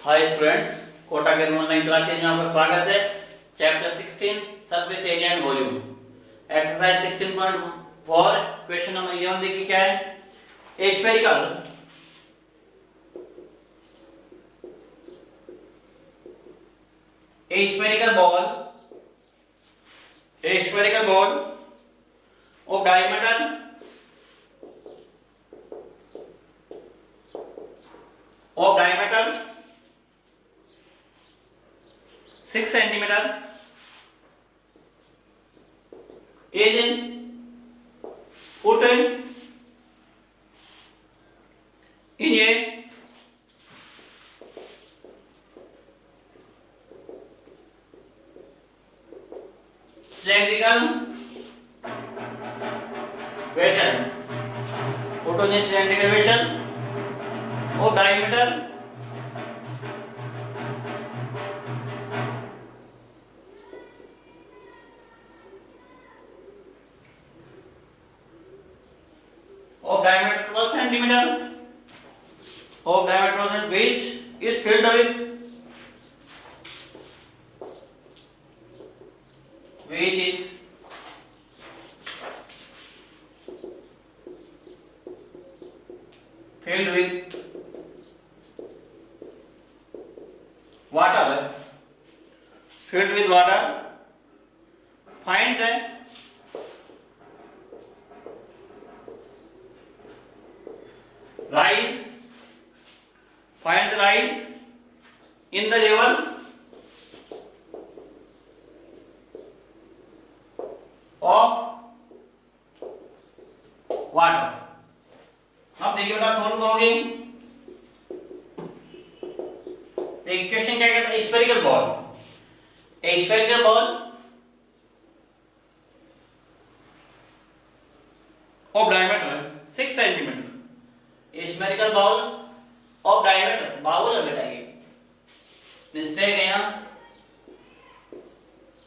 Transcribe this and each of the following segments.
Hi students, Kota के online classes में आपका स्वागत है। Chapter 16 surface area and volume, exercise 16.4 question number 11 देखिए क्या है। ए spherical ball of diameter 6 centimeter is put in a cylindrical vessel, put in a cylindrical vessel of diameter 12 centimeter of diameter 12 centimeter, which is filled with water. Filled with water. Find the rise. Find the rise in the level of water. अब देखिए बेटा, solve करोगे। देखिए question क्या कहता है, spherical ball, a spherical ball of diameter 6 centimetre, spherical ball of diameter, bowl है बेटा, ये मिस्टेक है ना,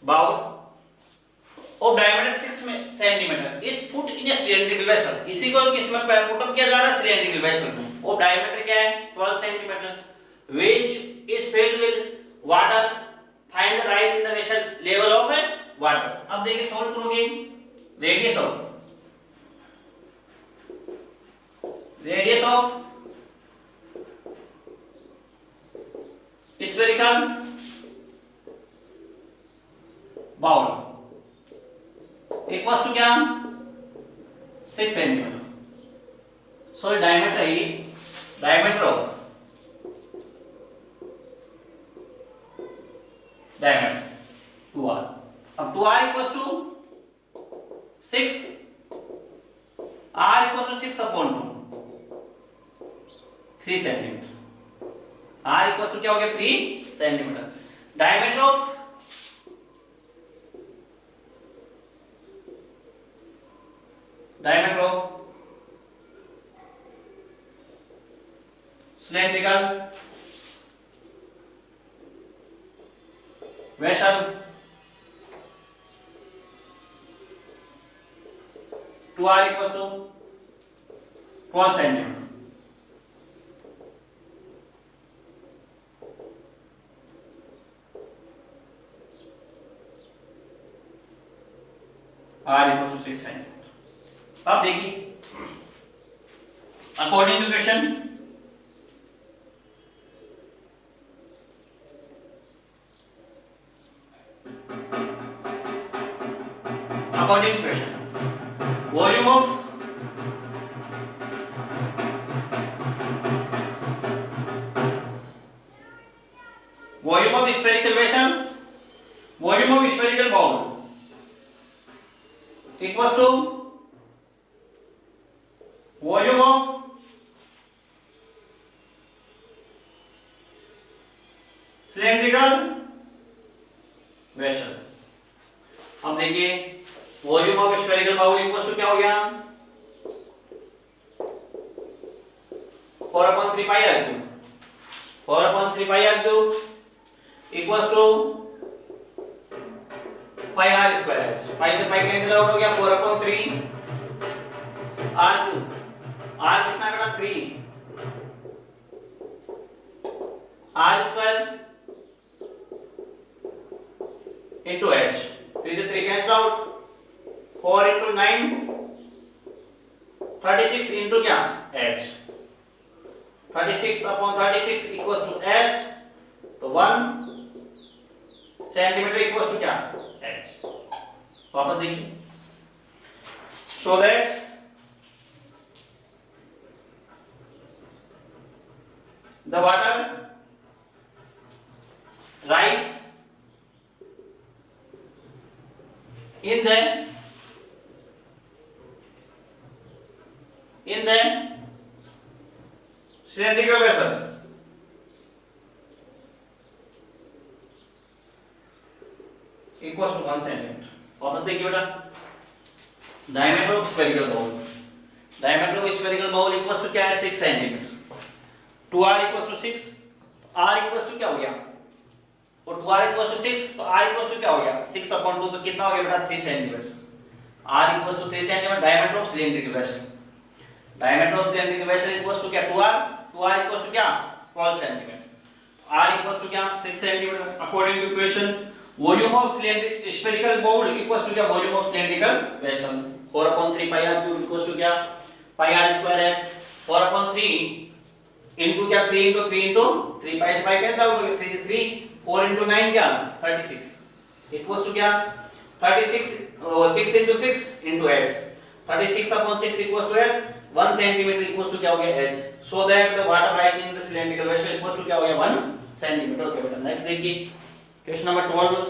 bowl of diameter 6 centimetre is put in a cylindrical vessel, इसी को किस में पुट अप किया जा रहा है, सिलेंड्रिकल वेसल में। ऑफ डायमीटर क्या है, 12 centimetre, which is filled with water. Find the rise in the vessel level of water. अब देखिए सॉल्व करोगे। Radius of spherical bowl equals to क्या, 6 सेंटीमीटर। सॉरी डायमीटर है ये, डायमीटर ऑफ diameter 2r. अब 2r equals to 6, r equals to 6 upon 2, 3 centimetre. r equals to क्या हो गया, 3 centimetre. Diameter of cylindrical vessel to r equals to 12 centimeter. r equals to 6 centimeter. अब देखिए according to question, according to question, volume of spherical vessel, volume of spherical bowl equals to volume of cylindrical vessel। अब देखिए volume of spherical bowl equals to क्या हो गया, 4/3 pi r cube, 4/3 pi r cube equals to pi r square. Pi से pi cancel out हो गया, 4/3 r cube, r कितना बेटा 3, r square into h. 3 से 3 cancel out. 4 into 9 36 into क्या h. 36 upon 36 equals to h. तो 1 centimetre equals to क्या h. वापस देखिए. So that the water rise in the cylindrical vessel equals to 1 centimeter. वापस देखिए बेटा. Diameter of spherical bowl. Diameter of spherical bowl equals to क्या है 6 centimetre. 2r equals to 6. r equals to क्या हो गया. और 2r इक्वल्स टू 6 तो r इक्वल्स टू क्या हो गया 6 अपॉन 2 तो कितना हो गया बेटा 3 centimetre. r equals to 3 centimetre. Diameter of cylindrical vessel. Diameter of cylindrical vessel equals to क्या 2r. 2r इक्वल्स टू क्या 12 सेंटीमीटर. r इक्वल्स टू क्या 6 centimetre. According to equation volume of cylindrical spherical bowl equals to क्या volume of cylindrical vessel. 4 upon 3 pi r cube equals to क्या pi r square h. 4 upon 3 into क्या 3 into 3 into 3 pi से pi cancel out हो गया. 3 से 3 4 into 9 क्या 36 equals to क्या 36 6 into 6 into h. 36 upon 6 equals to h. 1 centimeter equals to क्या हो गया h. So that the water rising in the cylindrical vessel equals to क्या हो गया 1 centimeter. ओके बेटा नेक्स्ट देखिए क्वेश्चन नंबर 12.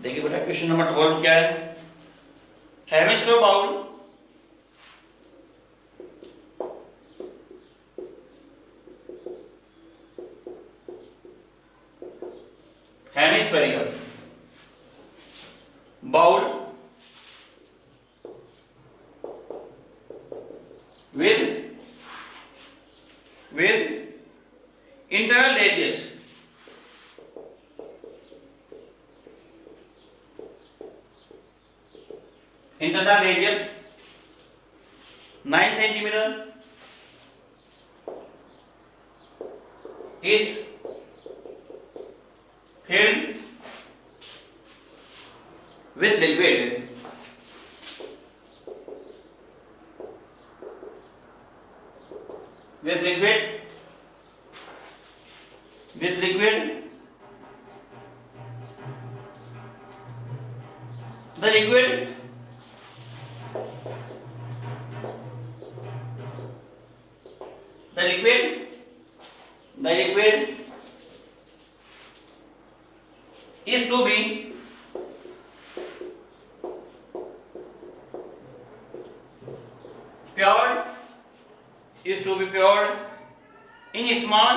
देखिए बेटा क्वेश्चन नंबर 12 क्या है. Hemisphere bowl hemispherical bowl with internal radius internal radius 9 centimeter is filled with liquid with liquid with liquid the liquid is to be poured in small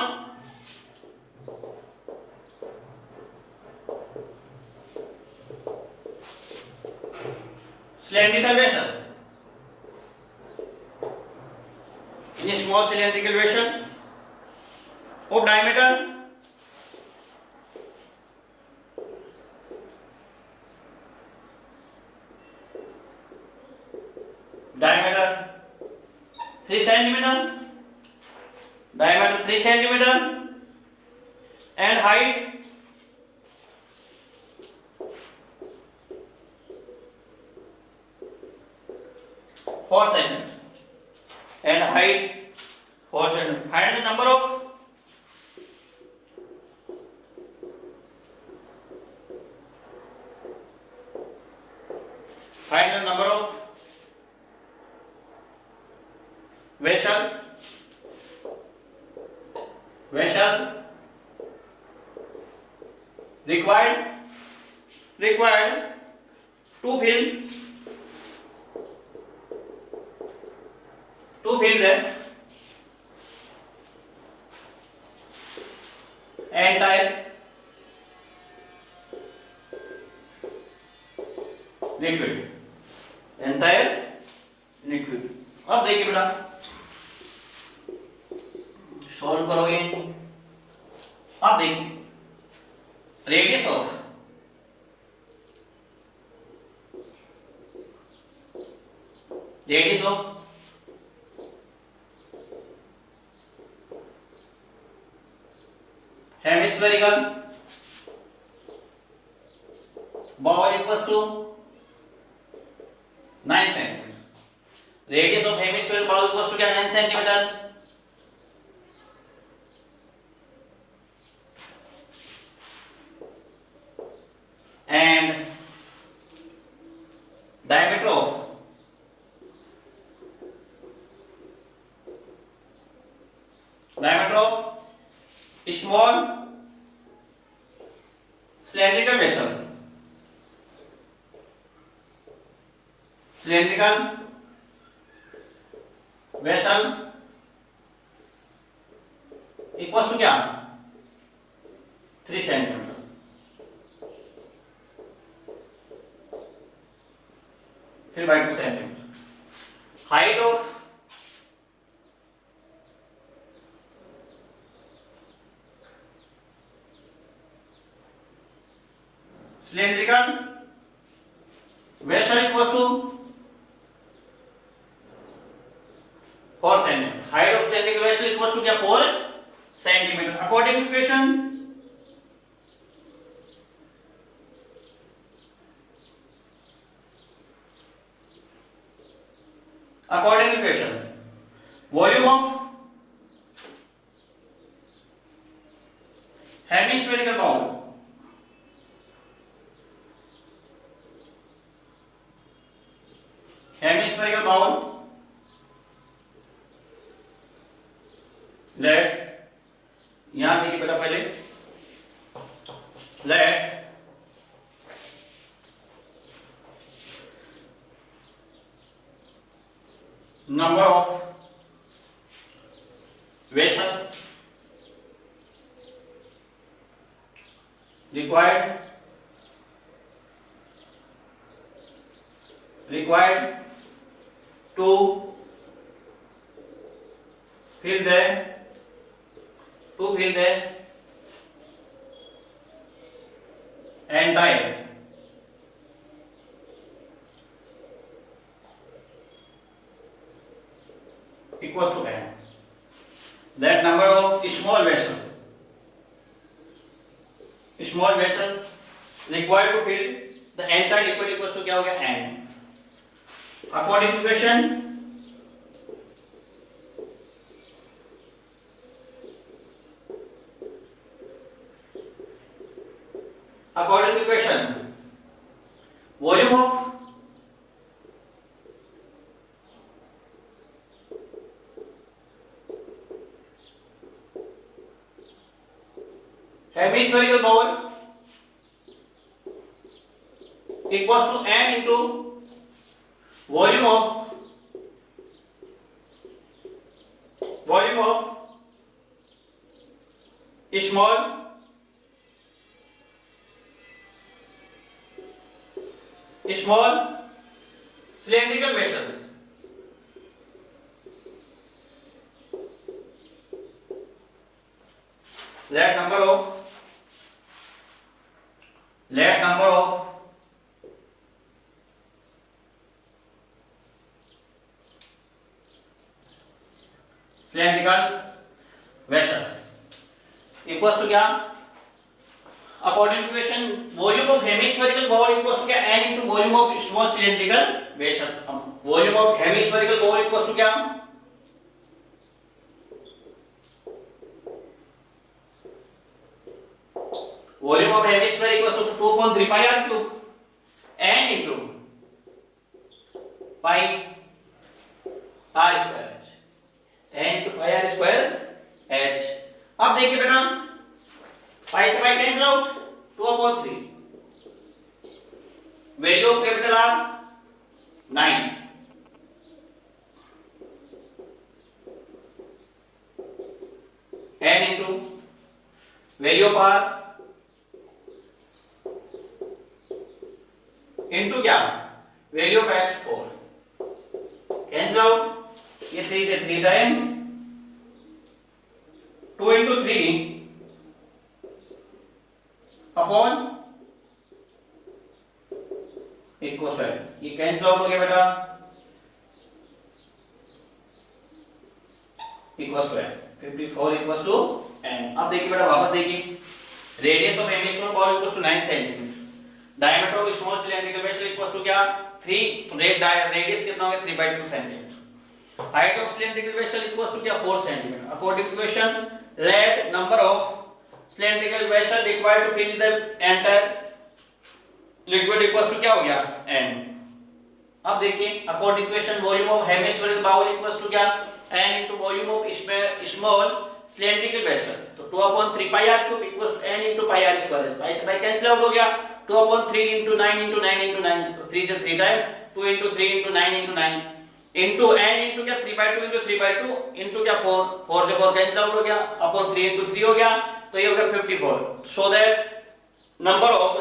cylindrical vessel. In a small cylindrical vessel of diameter 3 centimeter, diameter 3 centimeter and height 4 centimeter and height 4 centimeter. Find the number of vessel required to fill the entire liquid, entire liquid. अब देखिए बेटा, solve करोगे। अब देखिए, radius of hemispherical bowl equals to 9 centimeter. Radius of hemispherical bowl equals to क्या 9 centimeter। and diameter of small cylindrical vessel equals to क्या 3 centimeter। फिर by 2 centimeter। height of cylindrical vessel equals to 4 centimeter। height of cylindrical vessel equals to क्या 4 centimeter। according to equation volume of hemispherical bowl let, यहां देखिए बेटा, पहले let number of vessels required to fill the entire equals to n। that number of small vessel required to fill the entire liquid equals to क्या हो गया n। according to equation volume of hemispherical bowl equals to n into volume of small cylindrical vessel। let number of cylindrical vessel equals to क्या, according to equation volume of hemispherical bowl equals to क्या n into volume of small cylindrical vessel। volume of hemispherical bowl equals to क्या volume of hemisphere equals to 2.3 pi r cube n into pi r square h, n into pi r square h। अब देखिए बेटा, pi से pi cancel out, 2/3। Value of capital R 9, n into value of R into क्या, value of X 4, cancel out, ये 3 से 3 time 2 into 3 upon equal to, ये cancel out हो गया बेटा, equal to 54 equal to n। अब देखिए बेटा वापस देखिए, radius of hemisphere ball equal to 9 centimetre, diameter of small cylindrical vessel equal to क्या 3, तो रेडियस कितना हो गया 3/2 centimetre, height of cylindrical vessel equal to क्या 4 centimetre. According to equation let number of cylindrical vessel required to fill the entire liquid equal to क्या हो गया n। अब देखिए according to equation volume of hemispherical bowl equal to क्या n into volume of small cylindrical vessel, तो 2/3 pi r cube equals to n into pi r square, pi से pi cancel out हो गया, 2/3 into 9 into 9 into 9, तो 3 से 3 time 2 into 3 into 9 into 9 into n into क्या 3/2 into 3/2 into क्या 4, 4 से 4 cancel out हो गया, अपॉन 3 into 3 हो गया, तो ये हो गया 54। So that number of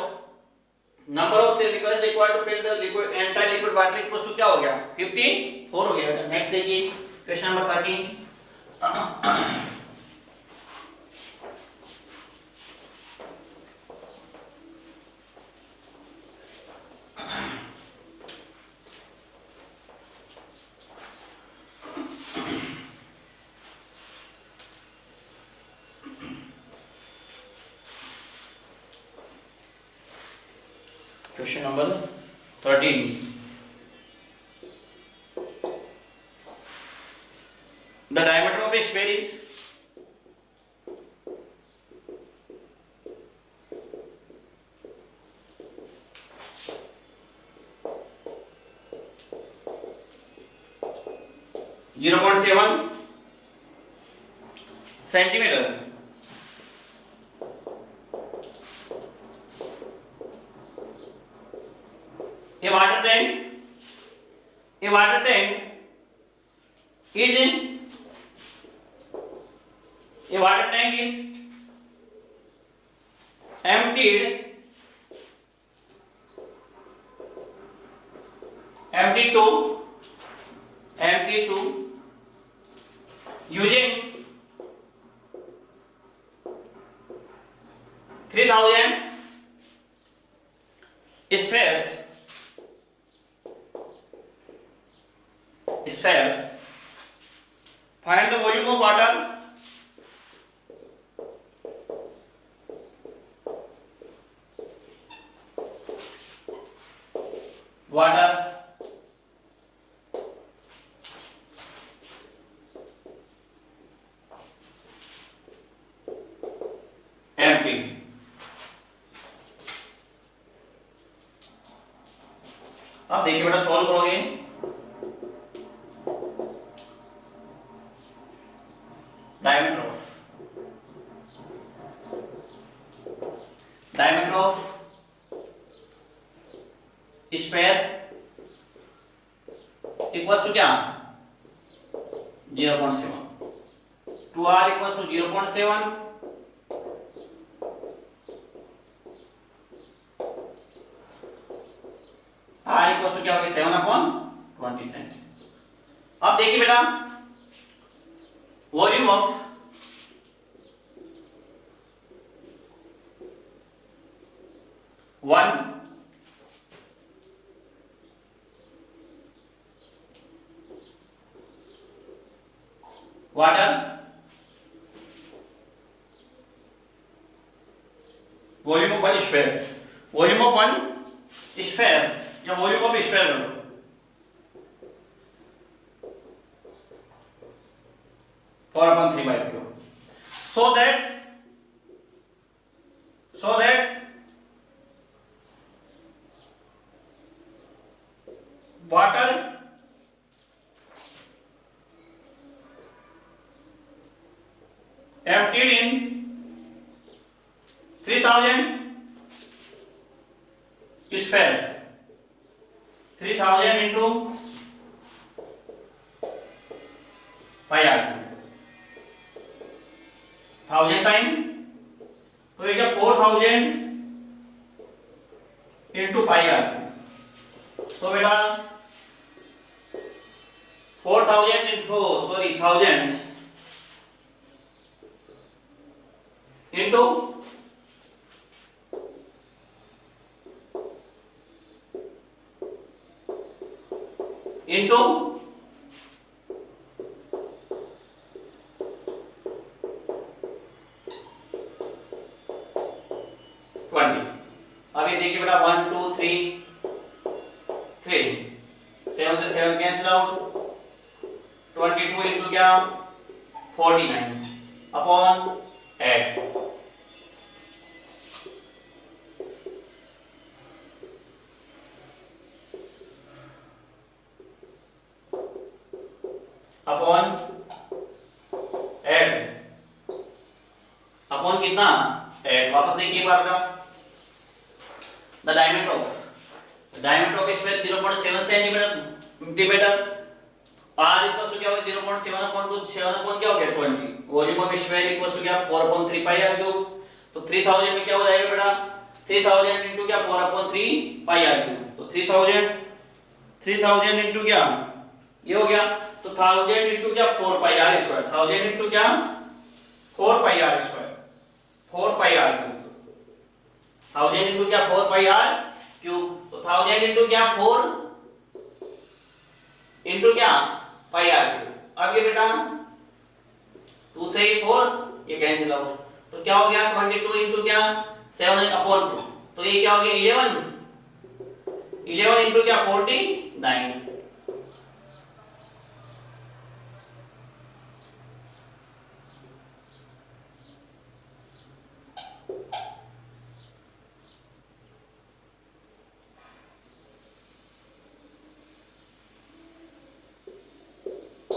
silicon required to fill the liquid entire liquid water equals to क्या हो गया 54 हो गया बेटा। नेक्स्ट देखिए question number 13, question number 13, the diameter of a sphere is .7 centimetre. A water tank is emptied to using 3000 spheres. Find the volume of water empty। अब देखिए बेटा सॉल्व करोगे, diameter of sphere equals to क्या 0.7, 2r equals to 0.7, r equals to क्या होगी 7/20 centimetre. अब देखिए बेटा volume of one water, volume of one sphere, volume of one sphere या volume of sphere 4/3/2, so that water emptied in 3000 spheres, 3000 into pi r, 1000 time तो ये क्या 4000 into pi are cube. तो बेटा 4000 इंटू 1000 इंटू इंटू 20। अब ये देखिए बेटा 1 2 3 3 7 से 7 कैंसिल आउट 22 इंटू क्या 49 अपॉन 8 अपॉन 8 अपॉन कितना 8। वापस देखिए एक बार का the diameter of sphere 0.7 centimetre r equal to क्या होगा 0.7 अपॉन 2 7 अपॉन क्या हो गया 20। Volume of sphere equal to क्या 4/3 पाई r क्यूब। तो 3000 में क्या हो जाएगा बेटा 3000 इनटू क्या 4/3 पाई r क्यूब। तो 3000 इनटू क्या ये हो गया। तो 1000 इनटू क्या 4 पाई r स्क्वायर 1000 इनटू क्या 4 पाई r स्क्वायर 4 पाई r क्यूब 1000 इनटू क्या 4 पाई r क्यूब। तो 1000 इनटू क्या 4 इनटू क्या पाई r क्यूब। अब ये बेटा 2 से 4 ये कैंसिल आउट तो क्या हो गया 22 इनटू क्या 7 अपॉन 2। तो ये क्या हो गया 11 इनटू क्या 49।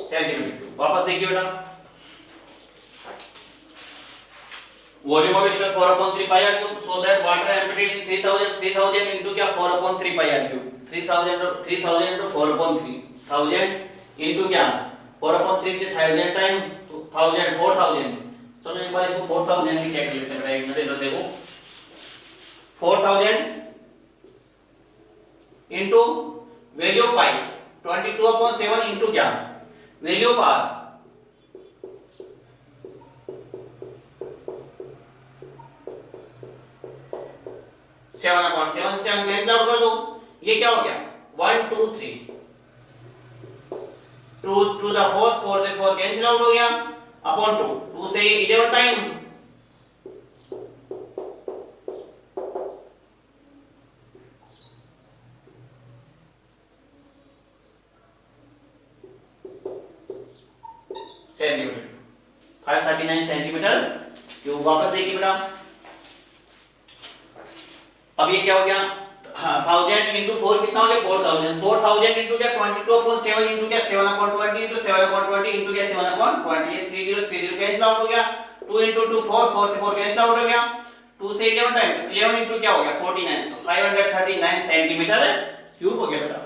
सेंटीमीटर। वापस देखिए बेटा volume of sphere 4/3 pi r cube so that water emptied in 3000 into क्या 4/3 pi r cube 3000 into 4/3 1000 into क्या 4/3 से 1000 टाइम तो 1000 4000। चलो एक बार इसको 4000 की कैलकुलेट करते हैं। एक मिनट इधर देखो 4000 into value of pi 22/7 into क्या वैल्यू ऑफ r 7/7 से हम कैंसिल आउट कर दो। ये क्या हो गया 1 2 3 2 टू द 4 4 से 4 कैंसिल आउट हो गया अपॉन 2 2 से 11 टाइम सेंटीमीटर 539 सेंटीमीटर क्यूब। वापस देखिए बेटा अब ये क्या हो गया 1000 इनटू 4 कितना हो गया 4000 इनटू क्या 22/7 इनटू क्या 7/20 इनटू 7/20 इनटू क्या 7/20 ये 30 कैंसिल आउट हो गया 2 इनटू 2 4 4 से 4 कैंसिल आउट हो गया 2 से 11 टाइम 11 इनटू क्या हो गया 49। तो 539 सेंटीमीटर क्यूब हो गया बेटा।